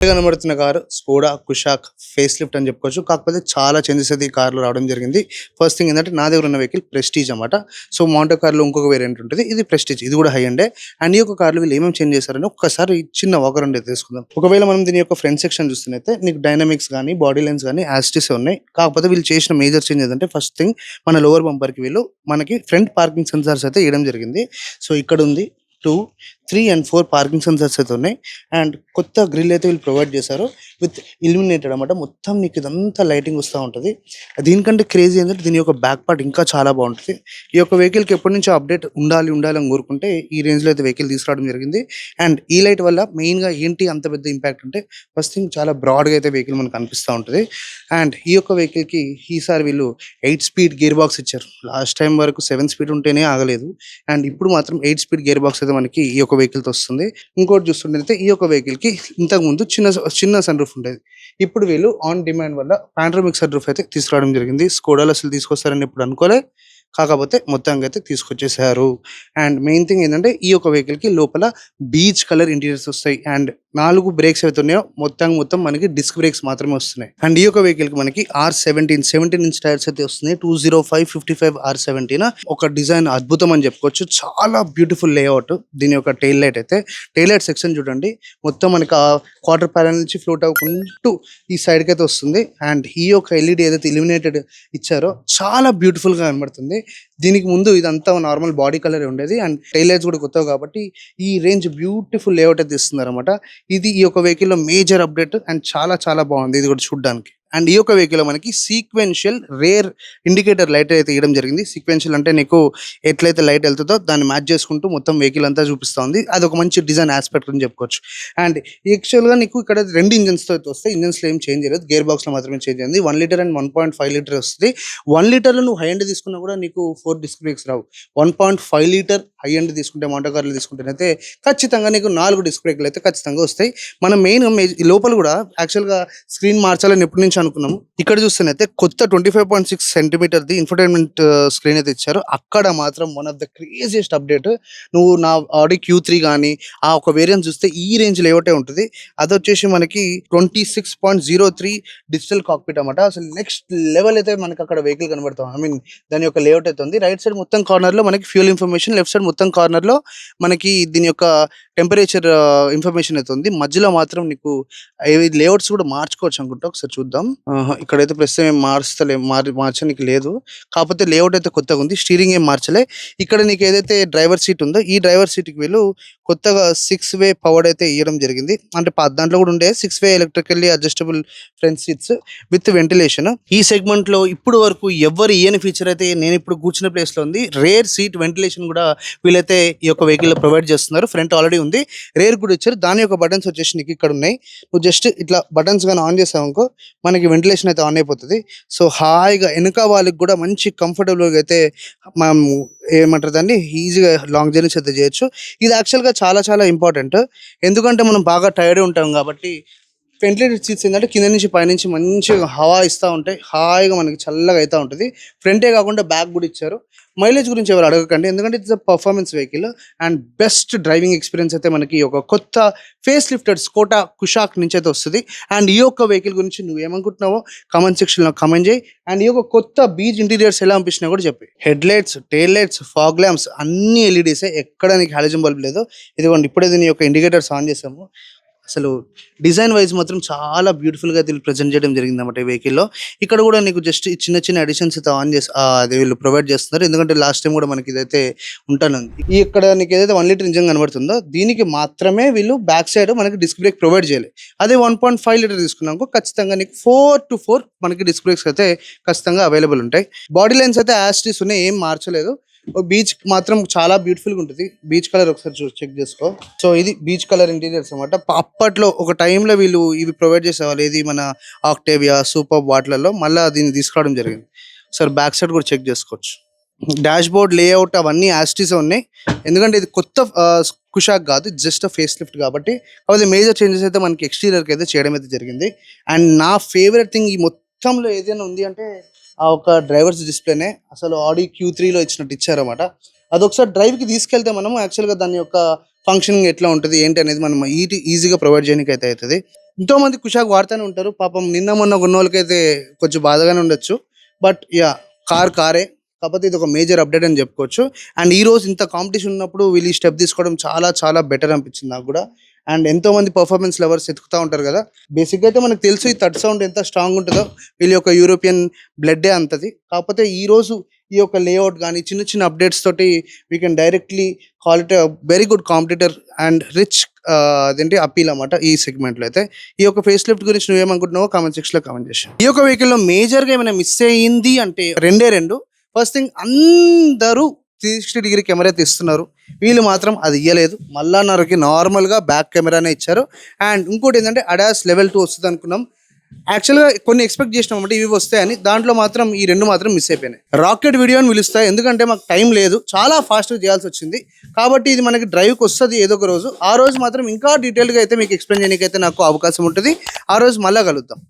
కనబడుతున్న car Skoda Kushaq face lift అని చెప్పుకోవచ్చు. కాకపోతే చాలా చేంజెస్ అయితే ఈ కార్‌లో రావడం జరిగింది. ఫస్ట్ థింగ్ ఏందంటే నా దగ్గర ఉన్న వెహికల్ ప్రెస్టీజ్ అన్నమాట. సో మాంటో కార్‌లో ఇంకొక వేరియంట్ ఉంటది. ఇది ప్రెస్టీజ్. ఇది కూడా హై ఎండే. అండ్ ఈ యొక్క కార్‌లో వీళ్ళు ఏమేమి చేంజ్ చేశారని ఒక్కసారి చిన్న వాకరౌండ్ అయితే తీసుకుందాం. ఒకవేళ మనం దీని యొక్క ఫ్రంట్ సెక్షన్ చూస్తున్నైతే నీకు డైనమిక్స్ గానీ, బాడీ లైన్స్ గానీ యాజ్ ఇట్ ఈసే ఉన్నాయి. కాకపోతే వీళ్ళు చేసిన మేజర్ చేంజ్ ఏదంటే ఫస్ట్ థింగ్ మన లోవర్ బంపర్‌కి వీళ్ళు మనకి ఫ్రంట్ పార్కింగ్ సెన్సార్స్ అయితే ఇయడం జరిగింది. సో ఇక్కడ ఉంది 2, 3 అండ్ 4 పార్కింగ్ సెన్సార్స్ అయితే ఉన్నాయి. అండ్ కొత్త గ్రిల్ అయితే వీళ్ళు ప్రొవైడ్ చేశారు. విత్ ఇల్యూమినేటెడ్ అన్నమాట. మొత్తం నీకు ఇదంతా లైటింగ్ వస్తా ఉంటది. దీనికంటే క్రేజీ ఏంటంటే దీని యొక్క బ్యాక్ పార్ట్ ఇంకా చాలా బాగుంటది. ఈ యొక్క వెహికల్‌కి ఎప్పటినుంచో అప్డేట్ ఉండాలి అని కోరుకుంటే ఈ రేంజ్‌లో అయితే వెహికల్ తీసుకురావడం జరిగింది. అండ్ ఈ లైట్ వల్ల మెయిన్‌గా ఏంటి అంత పెద్ద ఇంపాక్ట్ అంటే ఫస్ట్ థింగ్ చాలా బ్రాడ్‌గా అయితే వెహికల్ మనకు కనిపిస్తా ఉంటది. అండ్ ఈ యొక్క వెహికల్‌కి ఈసారి వీళ్ళు 8 స్పీడ్ గేర్ బాక్స్ ఇచ్చారు. లాస్ట్ టైం వరకు 7 స్పీడ్ ఉంటేనే ఆగలేదు. అండ్ ఇప్పుడు మాత్రం 8 స్పీడ్ గేర్ బాక్స్ అయితే మనకి ఈ యొక్క వెహికల్‌తో వస్తుంది. ఇంకోటి చూస్తుంటే ఈ యొక్క వెహికల్‌కి ఇంతకుముందు చిన్న సన్ రూఫ్ ఉండేది. ఇప్పుడు వీళ్ళు ఆన్ డిమాండ్ వల్ల పానోరామిక్ సన్ రూఫ్ అయితే తీసుకురావడం జరిగింది. స్కోడాలో అసలు తీసుకొస్తారని ఎప్పుడు అనుకోలే. కాకపోతే మొత్తంగా అయితే తీసుకొచ్చేసారు. అండ్ మెయిన్ థింగ్ ఏంటంటే ఈ యొక్క వెహికల్‌కి లోపల బీచ్ కలర్ ఇంటీరియర్స్ వస్తాయి. అండ్ 4 బ్రేక్స్ అయితే ఉన్నాయో మొత్తం మనకి డిస్క్ బ్రేక్స్ మాత్రమే వస్తున్నాయి. అండ్ ఈ యొక్క వెహికల్‌కి మనకి R17 ఇంచ్ టైర్స్ అయితే వస్తున్నాయి. 205/55 R17 ఒక డిజైన్ అద్భుతం అని చెప్పుకోవచ్చు. చాలా బ్యూటిఫుల్ లేఅవుట్ దీని యొక్క టెయిల్ లైట్ అయితే. టెయిల్ లైట్ సెక్షన్ చూడండి. మొత్తం మనకి ఆ క్వార్టర్ ప్యానెల్ నుంచి ఫ్లోట్ అవ్వుకుంటూ ఈ సైడ్‌కి అయితే వస్తుంది. అండ్ ఈ యొక్క ఎల్ఈడి ఏదైతే ఇల్యూమినేటెడ్ ఇచ్చారో చాలా బ్యూటిఫుల్‌గా కనబడుతుంది. దీనికి ముందు ఇదంతా నార్మల్ బాడీ కలర్ ఉండేది. అండ్ టెయిల్ లైట్స్ కూడా కొత్తవి కాబట్టి ఈ రేంజ్ బ్యూటిఫుల్ లేఅవుట్ అయితే ఇస్తున్నారన్నమాట. ఇది ఈ యొక్క వెహికల్‌లో మేజర్ అప్డేట్. అండ్ చాలా బాగుంది ఇది కూడా చూడ్డానికి. అండ్ ఈ యొక్క వెహికల్‌లో మనకి సీక్వెన్షియల్ రేర్ ఇండికేటర్ లైట్ అయితే ఇయడం జరిగింది. సీక్వెన్షియల్ అంటే నీకు ఎట్లయితే లైట్ వెళ్తుందో దాన్ని మ్యాచ్ చేసుకుంటూ మొత్తం వెహికల్ అంతా చూపిస్తా ఉంది. అదొక మంచి డిజైన్ యాస్పెక్ట్ అని చెప్పుకోవచ్చు. అండ్ యాక్చువల్‌గా నీకు ఇక్కడ 2 ఇంజిన్స్‌తో అయితే వస్తాయి. ఇంజిన్స్‌లో ఏం చేంజ్ చేయలేదు. గేర్ బాక్స్‌లో మాత్రమే చేంజ్ అయింది. 1 లీటర్ అండ్ 1.5 లీటర్ వస్తది. 1 లీటర్‌లో నువ్వు హై ఎండ్ తీసుకున్నా కూడా నీకు 4 డిస్క్ బ్రేక్స్ రావు. 1.5 లీటర్ హై ఎండ్ తీసుకుంటే మాంటో కార్‌లో తీసుకుంటేనైతే ఖచ్చితంగా నీకు 4 డిస్క్ బ్రేక్‌లు అయితే ఖచ్చితంగా వస్తాయి. మనం మెయిన్ లోపల కూడా యాక్చువల్‌గా స్క్రీన్ మార్చాలని ఎప్పటి నుంచి అనుకున్నాము. ఇక్కడ చూస్తేనైతే కొత్త 25.6 సెంటీమీటర్‌ది ఇన్ఫోటైన్మెంట్ స్క్రీన్ అయితే ఇచ్చారు. అక్కడ మాత్రం one of the craziest update. నువ్వు నా ఆడి Q3 గానీ ఆ ఒక వేరియంట్ చూస్తే ఈ రేంజ్ లేఅవుటే ఉంటది. అదొచ్చేసి మనకి 26.03 డిజిటల్ కాక్‌పిట్ అన్నమాట. అసలు నెక్స్ట్ లెవెల్ అయితే మనకి అక్కడ వెహికల్ కనబడతాం. ఐ మీన్ దాని యొక్క లేఅవుట్ అయితే ఉంది. రైట్ సైడ్ మొత్తం కార్నర్‌లో మనకి ఫ్యూయల్ ఇన్ఫర్మేషన్, లెఫ్ట్ సైడ్ మొత్తం కార్నర్‌లో మనకి దీని యొక్క టెంపరేచర్ ఇన్ఫర్మేషన్ అయితే ఉంది. మధ్యలో మాత్రం నీకు లేఅవుట్స్ కూడా మార్చుకోవచ్చు అనుకుంటా. ఒకసారి చూద్దాం. ఇక్కడైతే ప్రస్తుతం ఏం మార్చనికి లేదు. కాకపోతే లేఅవుట్ అయితే కొత్తగా ఉంది. స్టీరింగ్ ఏం మార్చలే. ఇక్కడ నీకు ఏదైతే డ్రైవర్ సీట్ ఉందో ఈ డ్రైవర్ సీట్‌కి వీళ్ళు కొత్తగా 6 వే పవర్డ్ అయితే ఇయడం జరిగింది. అంటే దాంట్లో కూడా ఉండే 6 way electrically adjustable front seats with ventilation. ఈ సెగ్మెంట్‌లో ఇప్పుడు వరకు ఎవ్వరు ఇయ్యని ఫీచర్ అయితే నేను ఇప్పుడు కూర్చున్న ప్లేస్‌లో ఉంది. రేర్ సీట్ వెంటిలేషన్ కూడా వీళ్ళైతే ఈ యొక్క వెహికల్‌లో ప్రొవైడ్ చేస్తున్నారు. ఫ్రంట్ ఆల్రెడీ ఉంది. రేర్ కూడా ఇచ్చారు. దాని యొక్క బటన్స్ వచ్చేసి నీకు ఇక్కడ ఉన్నాయి. నువ్వు జస్ట్ ఇట్లా బటన్స్ గాని ఆన్ చేసావనుకో మనకి వెంటిలేషన్ అయితే ఆన్ అయిపోతది. సో హాయిగా వెనక వాళ్ళకి కూడా మంచి కంఫర్టబుల్‌గా అయితే మనం ఏమంటారు దాన్ని ఈజీగా లాంగ్ జర్నీస్ అయితే చేయొచ్చు. ఇది యాక్చువల్‌గా చాలా ఇంపార్టెంట్. ఎందుకంటే మనం బాగా టైర్డ్ ఉంటాం కాబట్టి వెంటిలేటెడ్ సీట్స్ ఏంటంటే కింద నుంచి పైనుంచి మంచిగా హవా ఇస్తా ఉంటాయి. హాయిగా మనకి చల్లగా అయితా ఉంటది. ఫ్రంటే కాకుండా బ్యాక్ కూడా ఇచ్చారు. మైలేజ్ గురించి ఎవరు అడగకండి. ఎందుకంటే it's a performance vehicle. And best driving experience అయితే మనకి ఒక కొత్త ఫేస్ లిఫ్టెడ్ స్కోడా కుషాక్ నుంచి అయితే వస్తది. అండ్ ఈ యొక్క వెహికల్ గురించి నువ్వేమనుకుంటున్నావో కామెంట్ సెక్షన్‌లో కామెంట్ చేయి. అండ్ ఈ యొక్క కొత్త బీచ్ ఇంటీరియర్స్ ఎలా అనిపించినాయో కూడా చెప్పు. Head lights, tail lights, fog lamps అన్ని ఎల్ఈడీసే. ఎక్కడ నీకు హాలోజన్ బల్బ్ లేదు. ఇదిగోండి ఇప్పుడే దీని యొక్క ఇండికేటర్స్ ఆన్ చేసాము. అసలు డిజైన్ వైజ్ మాత్రం చాలా బ్యూటిఫుల్‌గా అయితే ప్రెజెంట్ చేయడం జరిగిందన్నమాట ఈ వెహికల్‌లో. ఇక్కడ కూడా నీకు జస్ట్ చిన్న అడిషన్స్ అయితే ఆన్ చేసి అది వీళ్ళు ప్రొవైడ్ చేస్తున్నారు. ఎందుకంటే లాస్ట్ టైం కూడా మనకి ఇదైతే ఉంటానుంది. ఇక్కడ నీకు ఏదైతే 1 లీటర్ ఇంజిన్ కనబడుతుందో దీనికి మాత్రమే వీళ్ళు బ్యాక్ సైడ్ మనకి డిస్క్ బ్రేక్ ప్రొవైడ్ చేయాలి. అదే 1.5 లీటర్ తీసుకున్నామనుకో ఖచ్చితంగా నీకు 4-4 మనకి డిస్క్ బ్రేక్స్ అయితే ఖచ్చితంగా అవైలబుల్ ఉంటాయి. బాడీ లైన్స్ అయితే యాజ్ ఇట్ ఈస్ ఉన్నాయి. ఏం మార్చలేదు. బీచ్ మాత్రం చాలా బ్యూటిఫుల్‌గా ఉంటది. బీచ్ కలర్ ఒకసారి చెక్ చేసుకో. సో ఇది బీచ్ కలర్ ఇంటీరియర్స్ అన్నమాట. అప్పట్లో ఒక టైంలో వీళ్ళు ఇవి ప్రొవైడ్ చేసేవాళ్ళు. ఏది మన ఆక్టేవియా, సూపర్బ్ వాటిలలో మళ్ళా దీన్ని తీసుకురావడం జరిగింది. ఒకసారి బ్యాక్ సైడ్ కూడా చెక్ చేసుకోవచ్చు. డాష్ బోర్డ్ లేఅవుట్ అవన్నీ యాజ్ ఇట్ ఈసే ఉన్నాయి. ఎందుకంటే ఇది కొత్త కుషాక్ కాదు. జస్ట్ ఫేస్ లిఫ్ట్ కాబట్టి. కాకపోతే మేజర్ చేంజెస్ అయితే మనకి ఎక్స్టీరియర్‌కి అయితే చేయడం అయితే జరిగింది. అండ్ నా ఫేవరెట్ థింగ్ ఈ మొత్తంలో ఏదైనా ఉంది అంటే ఆ ఒక డ్రైవర్స్ డిస్‌ప్లేనే. అసలు ఆడి Q3లో ఇచ్చినట్టు ఇచ్చారన్నమాట. అదొకసారి డ్రైవ్‌కి తీసుకెళ్తే మనం యాక్చువల్‌గా దాని యొక్క ఫంక్షనింగ్ ఎట్లా ఉంటది ఏంటి అనేది మనం ఈజీగా ప్రొవైడ్ చేయడానికి అయితే అవుతది. ఎంతోమంది కుషాక్ వాడుతూనే ఉంటారు. పాపం నిన్న మొన్న కొన్నోళ్ళకైతే కొంచెం బాధగానే ఉండొచ్చు. బట్ కారే. కాకపోతే ఇది ఒక మేజర్ అప్డేట్ అని చెప్పుకోవచ్చు. అండ్ ఈరోజు ఇంత కాంపిటీషన్ ఉన్నప్పుడు వీళ్ళు ఈ స్టెప్ తీసుకోవడం చాలా చాలా బెటర్ అనిపించింది నాకు కూడా. అండ్ ఎంతోమంది పర్ఫార్మెన్స్ లవర్స్ ఎతుకుతూ ఉంటారు కదా. బేసిక్గా అయితే మనకు తెలుసు ఈ థర్డ్ సౌండ్ ఎంత స్ట్రాంగ్ ఉంటుందో, వీళ్ళ యొక్క యూరోపియన్ బ్లడ్డే అంతది. కాకపోతే ఈరోజు ఈ యొక్క లేఅవుట్ కానీ చిన్న చిన్న అప్డేట్స్ తోటి we can directly call it very good competitor and rich అదేంటి అప్పీల్ అన్నమాట ఈ సెగ్మెంట్లో అయితే. ఈ యొక్క ఫేస్ లిఫ్ట్ గురించి నువ్వేమనుకుంటున్నావో కామెంట్ సెక్షన్లో కామెంట్ చేసి. ఈ యొక్క వెహికల్లో మేజర్గా ఏమైనా మిస్ అయ్యింది అంటే రెండు. ఫస్ట్ థింగ్, అందరూ 360 డిగ్రీ కెమెరా తీస్తున్నారు, వీళ్ళు మాత్రం అది ఇవ్వలేదు. మళ్ళా నార్మల్గా బ్యాక్ కెమెరానే ఇచ్చారు. అండ్ ఇంకోటి ఏంటంటే అడాస్ లెవెల్ 2 వస్తుంది అనుకున్నాం. యాక్చువల్గా కొన్ని ఎక్స్పెక్ట్ చేసినాం అంటే ఇవి వస్తాయని, దాంట్లో మాత్రం ఈ రెండు మాత్రం మిస్ అయిపోయినాయి. రాకెట్ వీడియో అని పిలుస్తాయి, ఎందుకంటే మాకు టైం లేదు, చాలా ఫాస్ట్గా చేయాల్సి వచ్చింది. కాబట్టి ఇది మనకి డ్రైవ్కి వస్తుంది ఏదో ఒక రోజు. ఆ రోజు మాత్రం ఇంకా డీటెయిల్గా అయితే మీకు ఎక్స్ప్లెయిన్ చేయడానికి అయితే నాకు అవకాశం ఉంటుంది. ఆ రోజు మళ్ళీ కలుద్దాం.